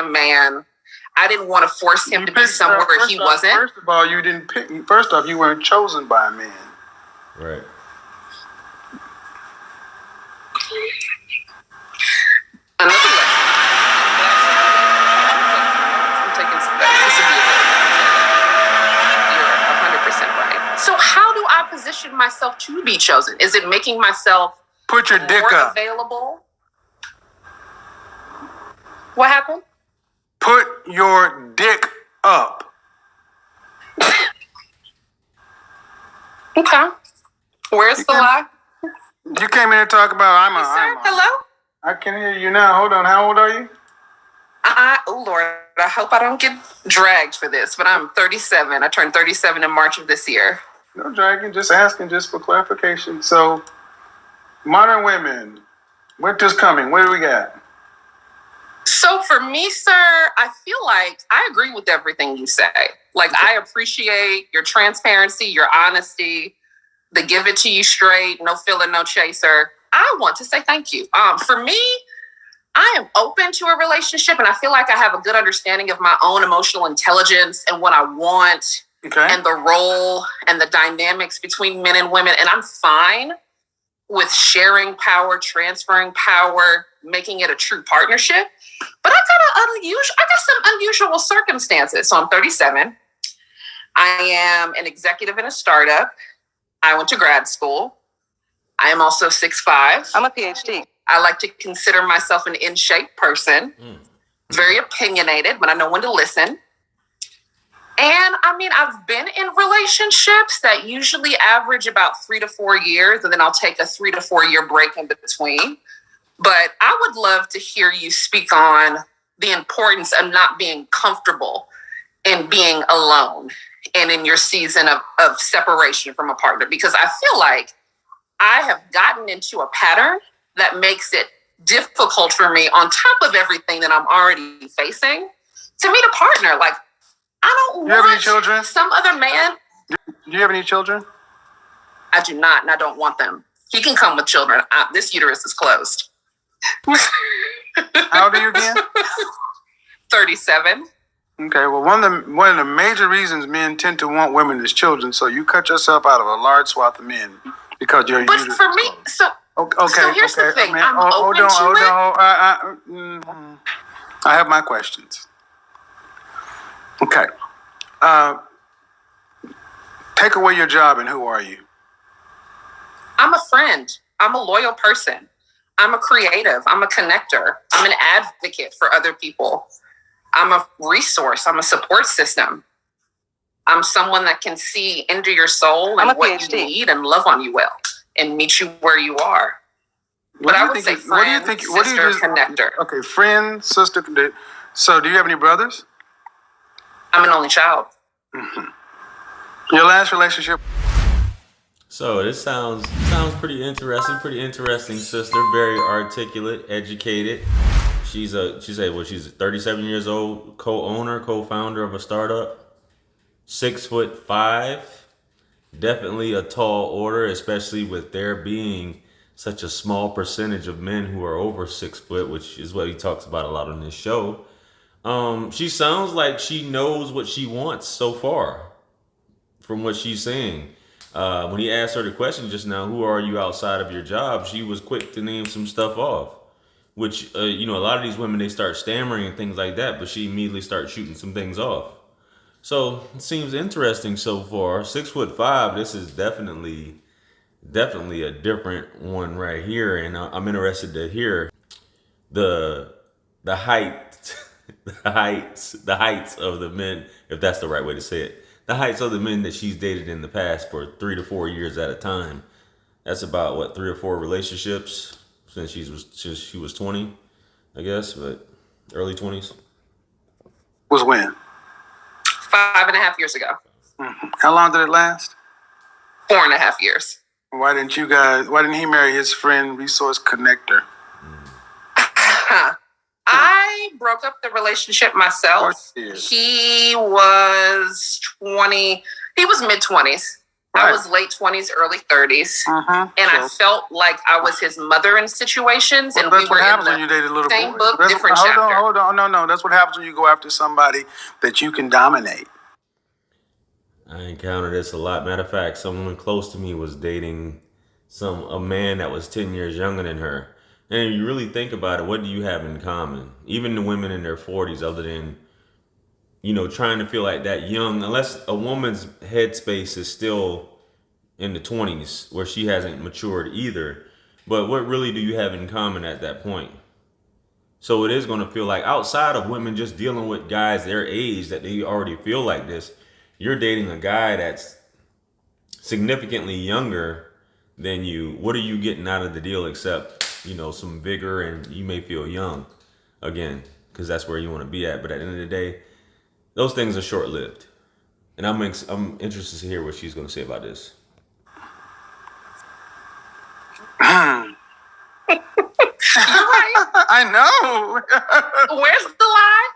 man. I didn't want to force him to be somewhere he wasn't. First of all, you didn't pick. First off, you weren't chosen by a man. Right. Another lesson. I'm taking some notes. You're 100% right. So how do I position myself to be chosen? Is it making myself Put your dick up. Available? What happened? Put your dick up. Okay. Where's the lie? You came in to talk about Hello? I can hear you now. Hold on. How old are you? Oh, Lord. I hope I don't get dragged for this, but I'm 37. I turned 37 in March of this year. No dragging. Just asking just for clarification. So, modern women, winter's coming. What do we got? So for me, sir, I feel like I agree with everything you say. Like, I appreciate your transparency, your honesty, the give it to you straight, no filler, no chaser. I want to say thank you. For me, I am open to a relationship, and I feel like I have a good understanding of my own emotional intelligence and what I want, and the role and the dynamics between men and women. And I'm fine with sharing power, transferring power, making it a true partnership. But I got some unusual circumstances. So I'm 37. I am an executive in a startup. I went to grad school. I am also 6'5". I'm a PhD. I like to consider myself an in-shape person. Very opinionated, but I know when to listen. And I mean, I've been in relationships that usually average about 3 to 4 years, and then I'll take a 3 to 4 year break in between. But I would love to hear you speak on the importance of not being comfortable in being alone and in your season of separation from a partner, because I feel like I have gotten into a pattern that makes it difficult for me, on top of everything that I'm already facing, to meet a partner. Like, I don't want have any children? Some other man. Do you have any children? I do not, and I don't want them. He can come with children. This uterus is closed. How old are you again? 37. Okay, well, one of the major reasons men tend to want women is children. So you cut yourself out of a large swath of men because you're. But for me, so here's the thing. Man, I'm open to it. I have my questions. Okay. Take away your job, and who are you? I'm a friend. I'm a loyal person. I'm a creative. I'm a connector. I'm an advocate for other people. I'm a resource. I'm a support system. I'm someone that can see into your soul and what you need and love on you well and meet you where you are. But I would say friend, sister, connector. Okay, friend, sister. So do you have any brothers? I'm an only child. Mm-hmm. Your last relationship? So this sounds pretty interesting sister, very articulate, educated. She's 37 years old, co-founder of a startup, 6'5", definitely a tall order, especially with there being such a small percentage of men who are over 6 foot, which is what he talks about a lot on this show. She sounds like she knows what she wants so far from what she's saying. When he asked her the question just now, who are you outside of your job? She was quick to name some stuff off, which, a lot of these women, they start stammering and things like that, but she immediately starts shooting some things off. So it seems interesting so far. 6'5", this is definitely a different one right here. And I'm interested to hear the heights of the men, if that's the right way to say it. The heights of the men that she's dated in the past for 3 to 4 years at a time. That's about 3 or 4 relationships since she was 20, I guess, but early 20s. Was when? 5.5 years ago. Mm-hmm. How long did it last? 4.5 years. Why didn't he marry his friend, resource connector? I broke up the relationship myself. He was 20. He was mid-20s. I was late 20s, early 30s. And I felt like I was his mother in situations. Well, and that's we what were happens in when you date a little same boy. book, different hold chapter. Hold on. No. That's what happens when you go after somebody that you can dominate. I encountered this a lot. Matter of fact, someone close to me was dating a man that was 10 years younger than her. And if you really think about it, what do you have in common? Even the women in their 40s, other than, trying to feel like that young, unless a woman's headspace is still in the 20s where she hasn't matured either. But what really do you have in common at that point? So it is going to feel like, outside of women just dealing with guys their age that they already feel like this, you're dating a guy that's significantly younger than you. What are you getting out of the deal except, some vigor, and you may feel young again, because that's where you want to be at. But at the end of the day, those things are short-lived. And I'm interested to hear what she's going to say about this. You're right. I know. Where's the lie?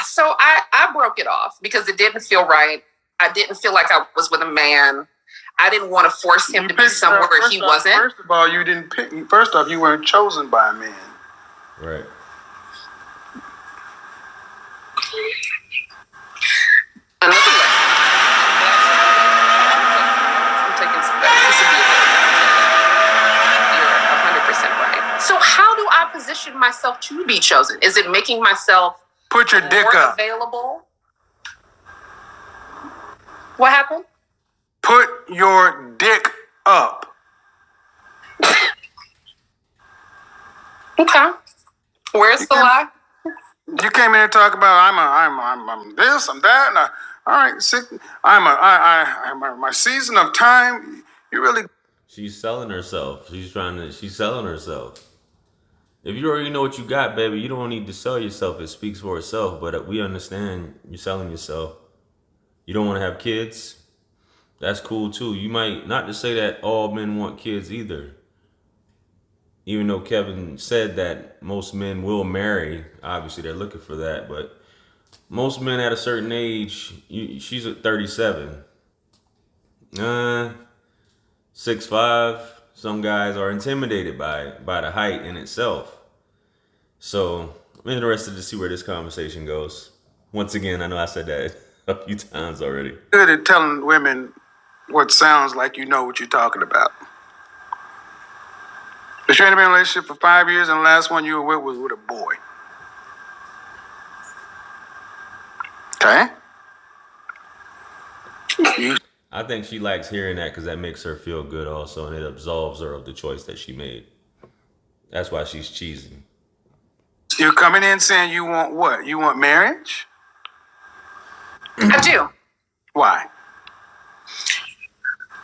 So I broke it off because it didn't feel right. I didn't feel like I was with a man. I didn't want to force him to be somewhere he wasn't. First of all, you didn't pick. First off, you weren't chosen by a man. Right. Another lesson. I'm taking some notes. This will be a good. You're 100% right. So how do I position myself to be chosen? Is it making myself Put your dick more up. available? What happened? Put your dick up. Okay. Where's the lie? You came in and talk about I'm this, I'm that, and all right, my season of time. You really. She's selling herself. She's selling herself. If you already know what you got, baby, you don't need to sell yourself. It speaks for itself. But we understand you're selling yourself. You don't want to have kids. That's cool too. You might, not to say that all men want kids either. Even though Kevin said that most men will marry, obviously they're looking for that. But most men at a certain age, she's at 37. 6'5". Some guys are intimidated by the height in itself. So I'm interested to see where this conversation goes. Once again, I know I said that a few times already. Good at telling women what sounds like you know what you're talking about. But you ain't been in a relationship for 5 years, and the last one you were with was with a boy. Okay? I think she likes hearing that because that makes her feel good also, and it absolves her of the choice that she made. That's why she's cheesing. You're coming in saying you want what? You want marriage? I do. Why?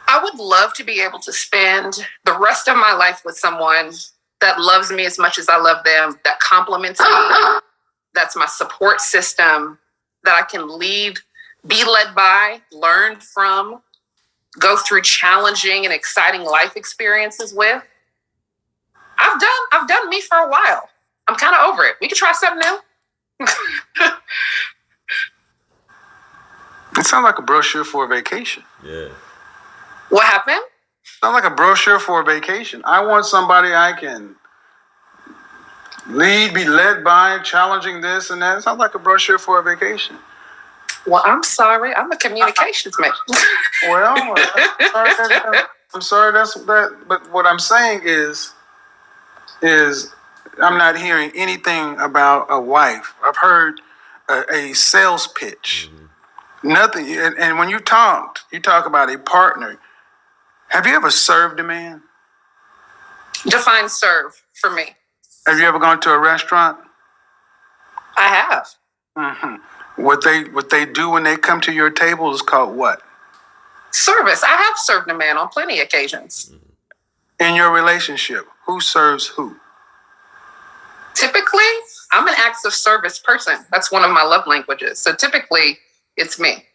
I would love to be able to spend the rest of my life with someone that loves me as much as I love them, that compliments me, that's my support system, that I can be led by, learn from, go through challenging and exciting life experiences with. I've done me for a while. I'm kind of over it. We could try something new. It sounds like a brochure for a vacation. Yeah. What happened? Sounds like a brochure for a vacation. I want somebody I can be led by, challenging this and that. It sounds like a brochure for a vacation. Well, I'm sorry. I'm a communications major. Well, I'm sorry. That's that. But what I'm saying is I'm not hearing anything about a wife. I've heard a sales pitch. Mm-hmm. Nothing. And when you talk about a partner. Have you ever served a man? Define serve for me. Have you ever gone to a restaurant? I have. Mm-hmm. What they do when they come to your table is called what? Service. I have served a man on plenty of occasions. In your relationship, who serves who? Typically, I'm an acts of service person. That's one of my love languages. So typically, it's me.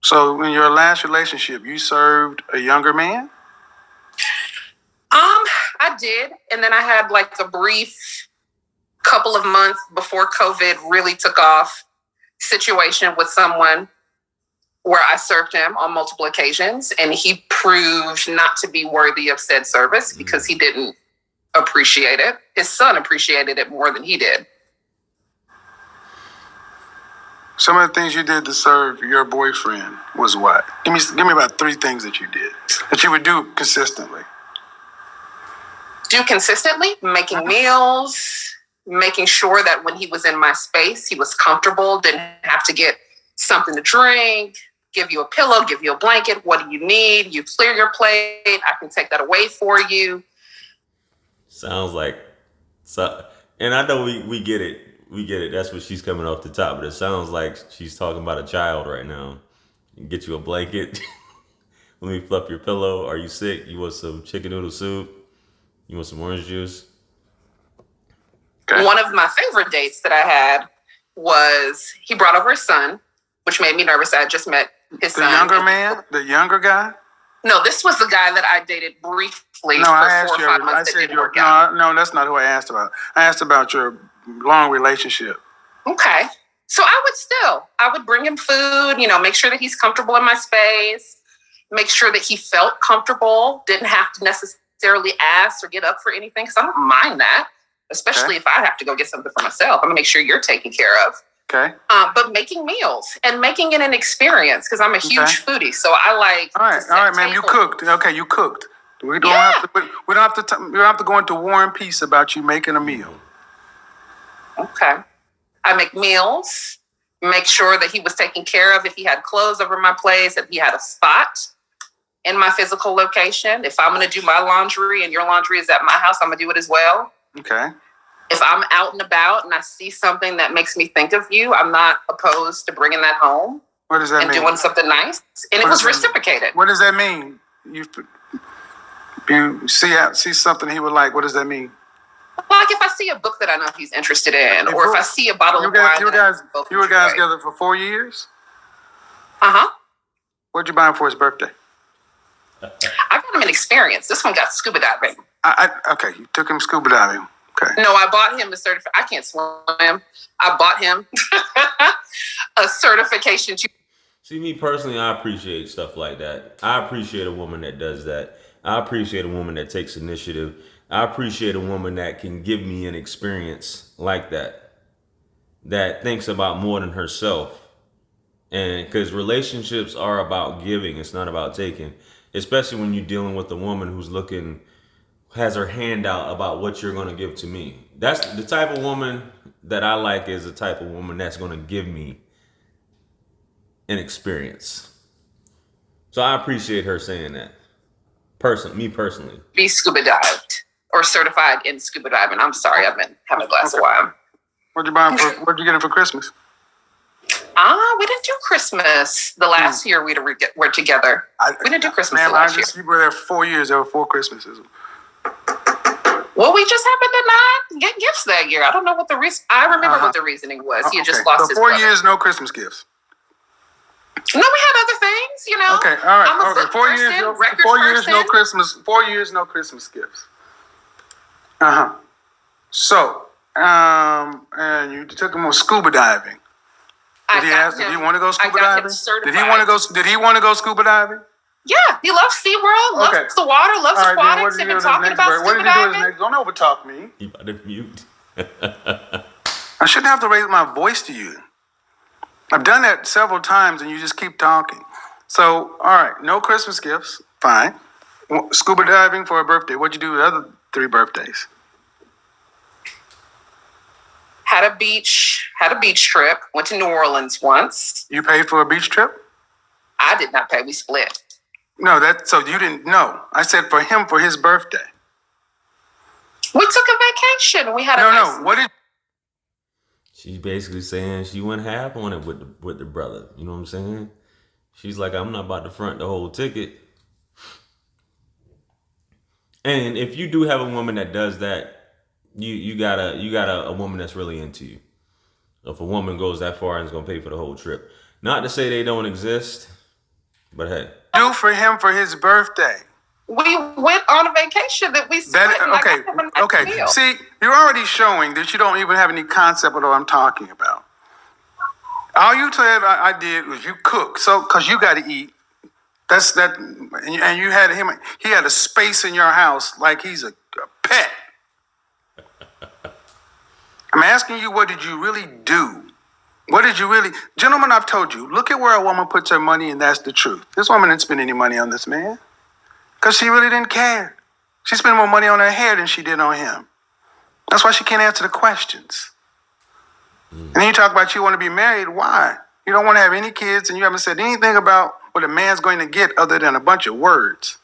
So in your last relationship, you served a younger man? I did. And then I had like a brief couple of months before COVID really took off situation with someone where I served him on multiple occasions, and he proved not to be worthy of said service because he didn't appreciate it. His son appreciated it more than he did. Some of the things you did to serve your boyfriend was what? Give me about 3 things that you did that you would do consistently. Do consistently, making meals, making sure that when he was in my space, he was comfortable, didn't have to get something to drink, give you a pillow, give you a blanket. What do you need? You clear your plate. I can take that away for you. Sounds like, so, and I know we get it. We get it. That's what she's coming off the top. But it sounds like she's talking about a child right now. Get you a blanket. Let me fluff your pillow. Are you sick? You want some chicken noodle soup? You want some orange juice? Okay. One of my favorite dates that I had was he brought over his son, which made me nervous. I had just met his son. The younger man? The younger guy? No, this was the guy that I dated briefly for 4 or 5 months that didn't work out. No, that's not who I asked about. I asked about your long relationship. Okay. So I would bring him food, make sure that he's comfortable in my space, make sure that he felt comfortable, didn't have to necessarily ask or get up for anything, because I don't mind that, especially if I have to go get something for myself. I'm going to make sure you're taken care of. Okay. But making meals and making it an experience, because I'm a huge foodie. So I like. All right, ma'am. You cooked. Okay, you cooked. We don't have to go into war and peace about you making a meal. Okay. I make meals, make sure that he was taken care of. If he had clothes over my place, if he had a spot in my physical location. If I'm going to do my laundry and your laundry is at my house, I'm going to do it as well. Okay. If I'm out and about and I see something that makes me think of you, I'm not opposed to bringing that home. What does that mean? And doing something nice. And it was reciprocated. What does that mean? You see something he would like. What does that mean? Like if I see a book that I know he's interested in, or if I see a bottle of wine. You were guys together for 4 years? Uh-huh. What'd you buy him for his birthday? I got him an experience. This one got scuba diving. Okay, you took him scuba diving. Okay. No, I bought him I can't swim. I bought him a certification. See, me personally, I appreciate stuff like that. I appreciate a woman that does that. I appreciate a woman that takes initiative. I appreciate a woman that can give me an experience like that thinks about more than herself. And because relationships are about giving, it's not about taking, especially when you're dealing with a woman who's has her hand out about what you're going to give to me. That's the type of woman that I like, is the type of woman that's going to give me an experience. So I appreciate her saying that. Me personally. Be scuba dived or certified in scuba diving. I'm sorry, I've been having a glass of wine. What'd you get him for Christmas? We didn't do Christmas the last year we were together. We didn't do Christmas last year. You were there 4 years. There were 4 Christmases. Well, we just happened to not get gifts that year. I don't know what the reason. I remember what the reasoning was. He had just lost his 4 brother. years, no Christmas gifts. No, we had other things, Okay, all right. I'm a book 4 person, years, record 4 years, person. no Christmas. 4 years, no Christmas gifts. So, and you took him on scuba diving. Did he ask if you want to go scuba diving? Did he want to go scuba diving? Yeah, he loves SeaWorld, loves the water, loves aquatics. They've been talking about scuba diving. Don't overtalk me. He about to mute. I shouldn't have to raise my voice to you. I've done that several times, and you just keep talking. So, all right, no Christmas gifts, fine. Scuba diving for a birthday. What'd you do the other 3 birthdays? Had a beach trip. Went to New Orleans once. You paid for a beach trip? I did not pay. We split. No, so you didn't know. I said for him for his birthday. We took a vacation. We had What did? She's basically saying she went half on it with the brother. You know what I'm saying? She's like, I'm not about to front the whole ticket. And if you do have a woman that does that, you got a woman that's really into you. If a woman goes that far and is gonna pay for the whole trip. Not to say they don't exist, but hey. Do for him for his birthday. We went on a vacation that we split. Okay. See, you're already showing that you don't even have any concept of what I'm talking about. All you said I did was you cook, so because you got to eat. That's that, and you had him. He had a space in your house like he's a pet. I'm asking you, what did you really do? What did you really, gentlemen? I've told you. Look at where a woman puts her money, and that's the truth. This woman didn't spend any money on this man because she really didn't care. She spent more money on her hair than she did on him. That's why she can't answer the questions. And then you talk about you want to be married. Why? You don't want to have any kids, and you haven't said anything about what a man's going to get other than a bunch of words.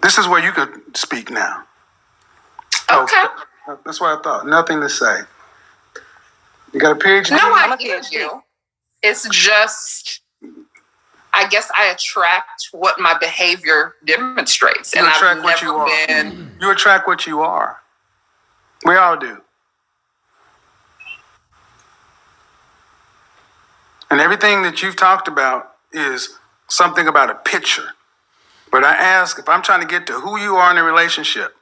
This is where you could speak now. Okay. That's what I thought. Nothing to say. You got a PhD? No, I hear you. It's just, I guess I attract what my behavior demonstrates. You attract what you are. You attract what you are. We all do. And everything that you've talked about is something about a picture. But I ask, if I'm trying to get to who you are in a relationship,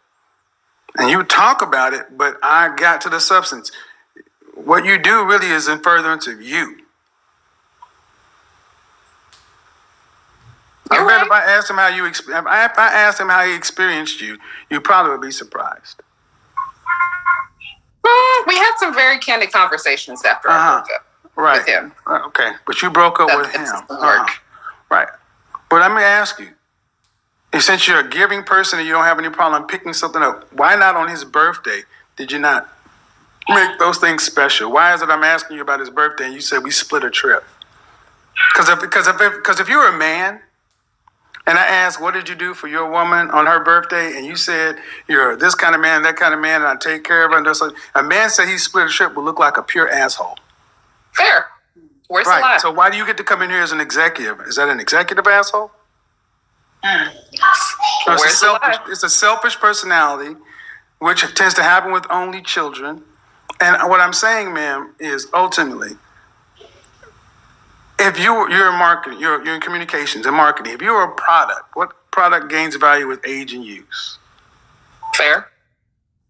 and you talk about it, but I got to the substance, what you do really is in furtherance of you. I bet if I asked him how he experienced you, you probably would be surprised. We had some very candid conversations after I broke up with him. Okay, but you broke up with him. Right. But let me ask you, since you're a giving person and you don't have any problem picking something up, why not on his birthday did you not make those things special? Why is it I'm asking you about his birthday and you said we split a trip? Because if you're a man, and I asked, what did you do for your woman on her birthday? And you said, you're this kind of man, that kind of man, and I take care of her. And a man said he split a trip would look like a pure asshole. Fair. Where's the lie? So why do you get to come in here as an executive? Is that an executive asshole? It's a selfish personality, which tends to happen with only children. And what I'm saying, ma'am, is ultimately, if you're in marketing, you're in communications and marketing. If you're a product, what product gains value with age and use? Fair.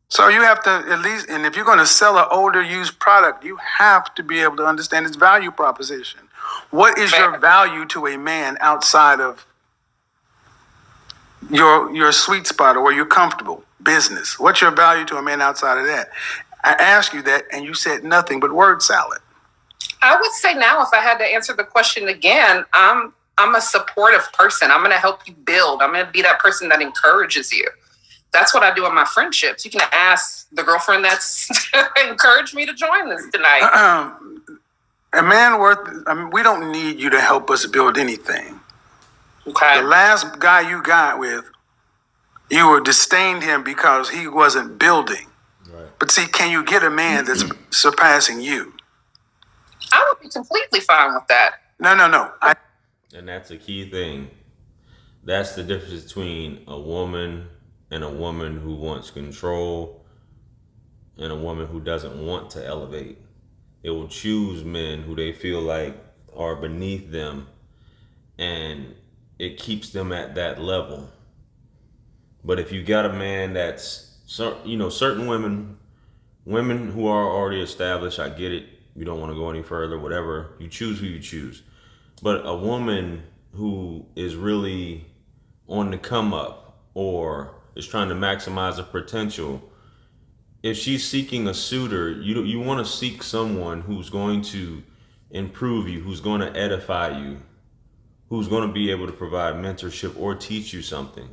So you have to at least, and if you're going to sell an older used product, you have to be able to understand its value proposition. What is your value to a man outside of your sweet spot or where you're comfortable? Business. What's your value to a man outside of that? I asked you that, and you said nothing but word salad. I would say now, if I had to answer the question again, I'm a supportive person. I'm going to help you build. I'm going to be that person that encourages you. That's what I do in my friendships. You can ask the girlfriend that's encouraged me to join this tonight. We don't need you to help us build anything. Okay. The last guy you got with, you were disdained him because he wasn't building. Right. But see, can you get a man that's surpassing you? I would be completely fine with that. No. And that's a key thing. That's the difference between a woman and a woman who wants control and a woman who doesn't want to elevate. They will choose men who they feel like are beneath them, and it keeps them at that level. But if you got a man that's, certain women who are already established, I get it. You don't want to go any further, whatever. You choose who you choose. But a woman who is really on the come up or is trying to maximize her potential, if she's seeking a suitor, you want to seek someone who's going to improve you, who's going to edify you, who's going to be able to provide mentorship or teach you something,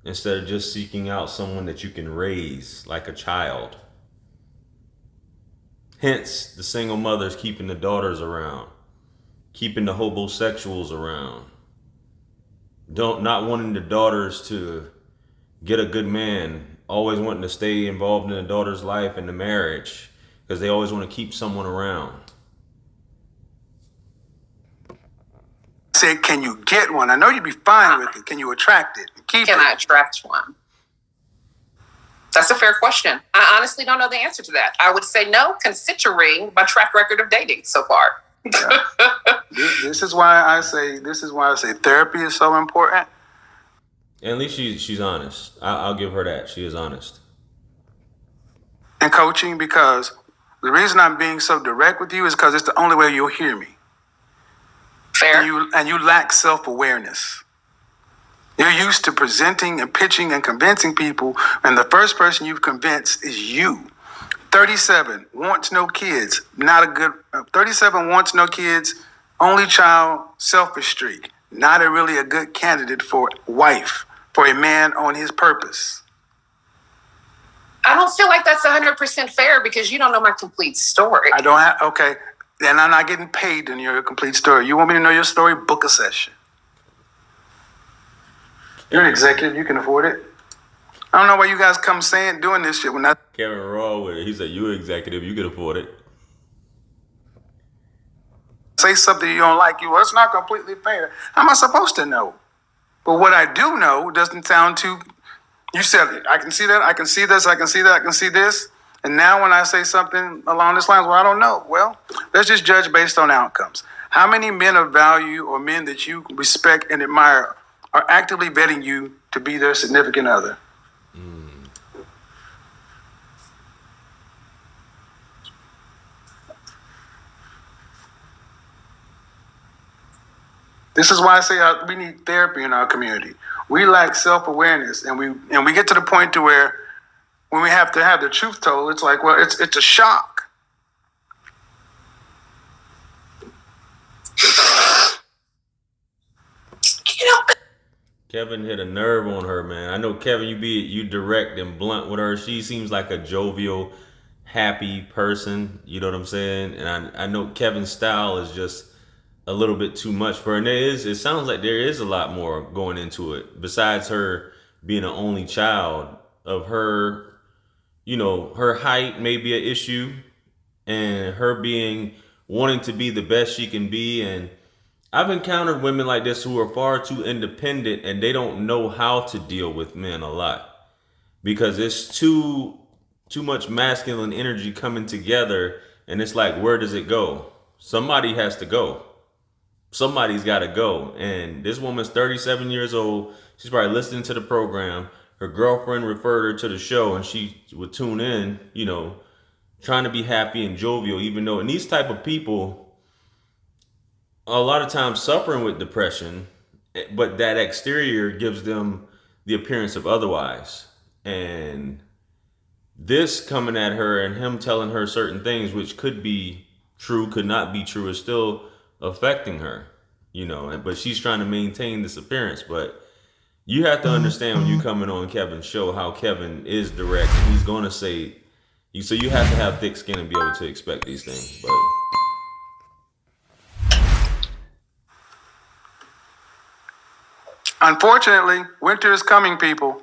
instead of just seeking out someone that you can raise like a child. Hence, the single mothers keeping the daughters around, keeping the homosexuals around, not wanting the daughters to get a good man, always wanting to stay involved in the daughter's life and the marriage because they always want to keep someone around. I said, can you get one? I know you'd be fine with it. Can you attract it? Can I attract one? That's a fair question. I honestly don't know the answer to that. I would say no, considering my track record of dating so far. Yeah. This is why I say therapy is so important. At least she's honest. I'll give her that. She is honest. And coaching, because the reason I'm being so direct with you is because it's the only way you'll hear me. Fair. And you lack self-awareness. You're used to presenting and pitching and convincing people, and the first person you've convinced is you. 37 wants no kids. 37 wants no kids. Only child, selfish streak. Not really a good candidate for wife, for a man on his purpose. I don't feel like that's 100% fair because you don't know my complete story. I don't have, okay. And I'm not getting paid in your complete story. You want me to know your story? Book a session. You're an executive. You can afford it. I don't know why you guys come doing this shit when I... Kevin Raw with it. He said, "You an executive. You can afford it." Say something you don't like. Well, it's not completely fair. How am I supposed to know? But what I do know doesn't sound too... You said it. I can see that. I can see this. I can see that. I can see this. And now when I say something along this lines, well, I don't know. Well, let's just judge based on outcomes. How many men of value or men that you respect and admire are actively vetting you to be their significant other? This is why I say we need therapy in our community. We lack self-awareness, and we get to the point to where when we have to have the truth told, it's like, well, it's a shock. Kevin hit a nerve on her, man. I know, Kevin, you direct and blunt with her. She seems like a jovial, happy person. You know what I'm saying? And I know Kevin's style is just a little bit too much for her. And it sounds like there is a lot more going into it. Besides her being an only child, of her, you know, her height may be an issue, and her wanting to be the best she can be. And I've encountered women like this who are far too independent, and they don't know how to deal with men a lot because it's too much masculine energy coming together. And it's like, where does it go? Somebody has to go. Somebody's got to go. And this woman's 37 years old. She's probably listening to the program. Her girlfriend referred her to the show, and she would tune in, you know, trying to be happy and jovial, even though, and these type of people, a lot of times suffering with depression, but that exterior gives them the appearance of otherwise. And this coming at her and him telling her certain things, which could be true, could not be true, is still affecting her, you know, but she's trying to maintain this appearance. But you have to understand when you coming on Kevin's show how Kevin is direct. He's going to say, so you have to have thick skin and be able to expect these things. But unfortunately, winter is coming, people.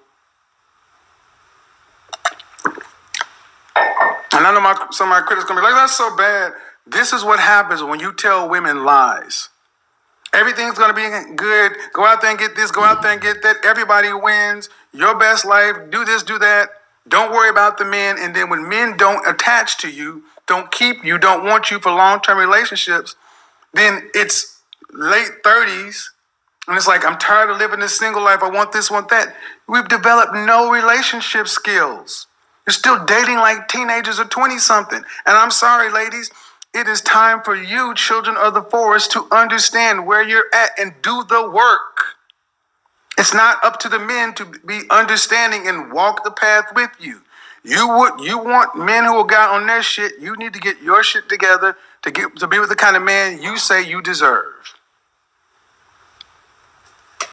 And I know some of my critics going to be like, that's so bad. This is what happens when you tell women lies. Everything's going to be good. Go out there and get this. Go out there and get that. Everybody wins. Your best life. Do this, do that. Don't worry about the men. And then when men don't attach to you, don't keep you, don't want you for long-term relationships, then it's late 30s. And it's like, I'm tired of living this single life. I want this, want that. We've developed no relationship skills. You're still dating like teenagers or 20-something. And I'm sorry, ladies. It is time for you, children of the forest, to understand where you're at and do the work. It's not up to the men to be understanding and walk the path with you. You want men who got on their shit. You need to get your shit together to be with the kind of man you say you deserve.